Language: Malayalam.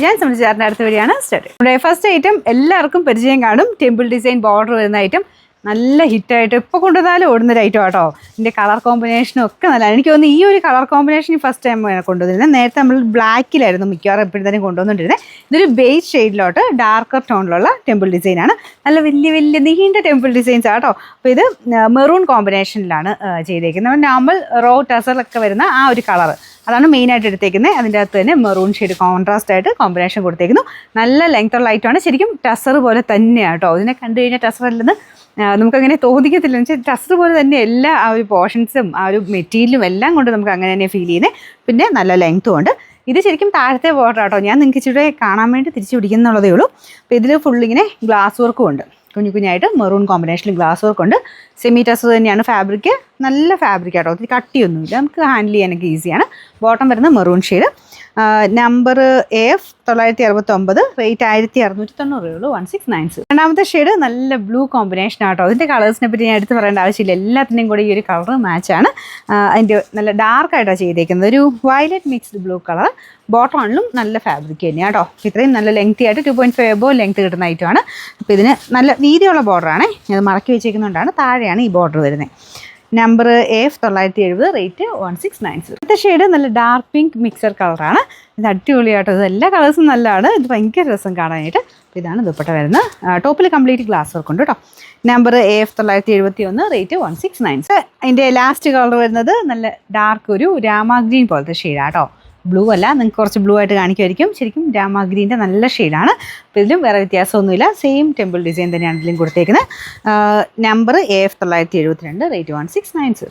ഞാൻ സംബന്ധിച്ചാറിൻ്റെ അടുത്ത വഴിയാണ് സ്റ്റാർട്ട്. നമ്മുടെ ഫസ്റ്റ് ഐറ്റം എല്ലാവർക്കും പരിചയം കാണും. ടെമ്പിൾ ഡിസൈൻ ബോർഡർ വരുന്ന ഐറ്റം നല്ല ഹിറ്റായിട്ട് ഇപ്പോൾ കൊണ്ടുവന്നാലും ഓടുന്നൊരു ഐറ്റം കേട്ടോ. ഇതിൻ്റെ കളർ കോമ്പിനേഷനും ഒക്കെ നല്ല. എനിക്ക് തോന്നുന്നു ഈ ഒരു കളർ കോമ്പിനേഷൻ ഫസ്റ്റ് ടൈം കൊണ്ടുവന്നിരുന്നത്. നേരത്തെ നമ്മൾ ബ്ലാക്കിലായിരുന്നു മിക്കവാറും എപ്പോഴും കൊണ്ടുവന്നിട്ടിരുന്നത്. ഇതൊരു ബേസ് ഷെയ്ഡിലോട്ട് ഡാർക്കർ ടോണിലുള്ള ടെമ്പിൾ ഡിസൈനാണ്. നല്ല വലിയ വലിയ നീണ്ട ടെമ്പിൾ ഡിസൈൻസ് ആട്ടോ. അപ്പോൾ ഇത് മെറൂൺ കോമ്പിനേഷനിലാണ് ചെയ്തേക്കുന്നത്. നമ്മൾ റോ ടസറിലൊക്കെ വരുന്ന ആ ഒരു കളർ അതാണ് മെയിനായിട്ട് എടുത്തേക്കുന്നത്. അതിൻ്റെ അകത്ത് തന്നെ മെറൂൺ ഷെയ്ഡ് കോൺട്രാസ്റ്റ് ആയിട്ട് കോമ്പിനേഷൻ കൊടുത്തേക്കുന്നു. നല്ല ലെങ്ത്തുള്ള ഐറ്റമാണ്. ശരിക്കും ടസർ പോലെ തന്നെയാണ് കേട്ടോ. ഇതിനെ കണ്ടു കഴിഞ്ഞാൽ ടസർ അല്ലെന്ന് നമുക്കങ്ങനെ തോന്നിക്കത്തില്ല. എന്ന് വെച്ചാൽ ടസർ പോലെ തന്നെ എല്ലാ ആ ഒരു പോർഷൻസും ആ ഒരു മെറ്റീരിയലും എല്ലാം കൊണ്ട് നമുക്ക് അങ്ങനെ തന്നെ ഫീൽ ചെയ്യുന്നത്. പിന്നെ നല്ല ലെങ്ത്തും ഉണ്ട്. ഇത് ശരിക്കും താഴത്തെ ബോർഡർ ആട്ടോ. ഞാൻ നിങ്ങൾക്ക് ഇച്ചിരി കാണാൻ വേണ്ടി തിരിച്ചു പിടിക്കുന്നുള്ളതേ ഉള്ളൂ. അപ്പോൾ ഇതിൽ ഫുള്ളിങ്ങനെ ഗ്ലാസ് വർക്കും ഉണ്ട്. കുഞ്ഞു കുഞ്ഞായിട്ട് മെറൂൺ കോമ്പിനേഷനിൽ ഗ്ലാസ് വർക്ക് ഉണ്ട്. സെമി ടസർ തന്നെയാണ് ഫാബ്രിക്. നല്ല ഫാബ്രിക് ആട്ടോ. ഒത്തിരി കട്ടിയൊന്നുമില്ല. നമുക്ക് ഹാൻഡിൽ ചെയ്യാനൊക്കെ ഈസിയാണ്. ബോട്ടം വരുന്നത് maroon shade. Number AF 969, rate 1690 1690. രണ്ടാമത്തെ ഷെയ്ഡ് നല്ല ബ്ലൂ കോമ്പിനേഷൻ ആട്ടോ. അതിൻ്റെ കളേഴ്സിനെ പറ്റി ഞാൻ എടുത്ത് പറയേണ്ട ആവശ്യമില്ല. എല്ലാത്തിൻ്റെയും കൂടെ ഈ ഒരു കളർ മാച്ചാണ്. അതിൻ്റെ നല്ല ഡാർക്കായിട്ടാണ് ചെയ്തേക്കുന്നത്. ഒരു വയലറ്റ് മിക്സ്ഡ് ബ്ലൂ കളർ. ബോട്ടണിലും നല്ല ഫാബ്രിക് തന്നെയാണ് കേട്ടോ. ഇത്രയും നല്ല ലെങ്തി ആയിട്ട് 2.5 എബോ ലെങ്ത് കിട്ടുന്ന ഐറ്റമാണ്. അപ്പോൾ ഇതിന് നല്ല വീതിയുള്ള ബോർഡറാണ്. അത് മറക്കി വെച്ചേക്കുന്നതുകൊണ്ടാണ് താഴെയാണ് ഈ ബോർഡർ വരുന്നത്. Number AF 970, rate 1690. അടുത്ത ഷെയ്ഡ് നല്ല ഡാർക്ക് പിങ്ക് മിക്സർ കളറാണ്. ഇത് അടിപൊളിയാട്ടോ. ഇത് എല്ലാ കളേഴ്സും നല്ലതാണ്. ഇത് ഭയങ്കര രസം കാണാനായിട്ട്. അപ്പോൾ ഇതാണ് ദുപ്പട്ട വരുന്നത്. ടോപ്പിൽ കംപ്ലീറ്റ് ഗ്ലാസ് വർക്ക് ഉണ്ട് കേട്ടോ. Number AF 971, rate 1690. അതിൻ്റെ ലാസ്റ്റ് കളർ വരുന്നത് നല്ല ഡാർക്ക് ഒരു രാമ ഗ്രീൻ പോലത്തെ ഷെയ്ഡാണ് കേട്ടോ. ബ്ലൂ അല്ല, നിങ്ങൾക്ക് കുറച്ച് ബ്ലൂ ആയിട്ട് കാണിക്കുമായിരിക്കും. ശരിക്കും രാമ ഗ്രീൻ്റെ നല്ല ഷെയ്ഡാണ്. അപ്പോൾ ഇതിലും വേറെ വ്യത്യാസമൊന്നുമില്ല. സെയിം ടെമ്പിൾ ഡിസൈൻ തന്നെയാണ് ഇതിലും കൊടുത്തേക്കുന്നത്. Number AF 972, rate 1690.